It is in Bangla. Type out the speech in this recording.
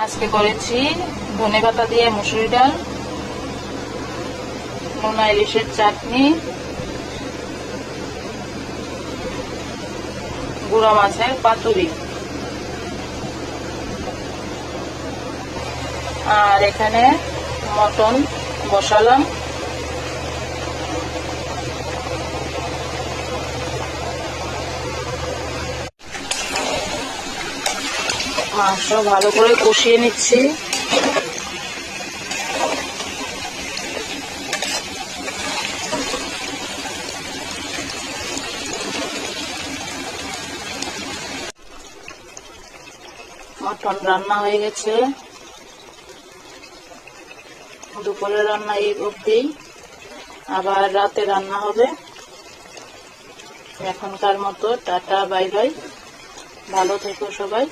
আজকে করেছি ধনেপাতা দিয়ে মুসুরি ডাল, নোনা ইলিশের চাটনি, গুঁড়া মাছের পাতুরি, আর এখানে মটন বসালাম। মাংস ভালো করে কষিয়ে নিচ্ছি। মটন রান্না হয়ে গেছে, দুপুরের রান্না এই অবধি, আবার রাতে রান্না হবে। এখনকার মতো টাটা, বাই বাই, ভালো থেকো সবাই।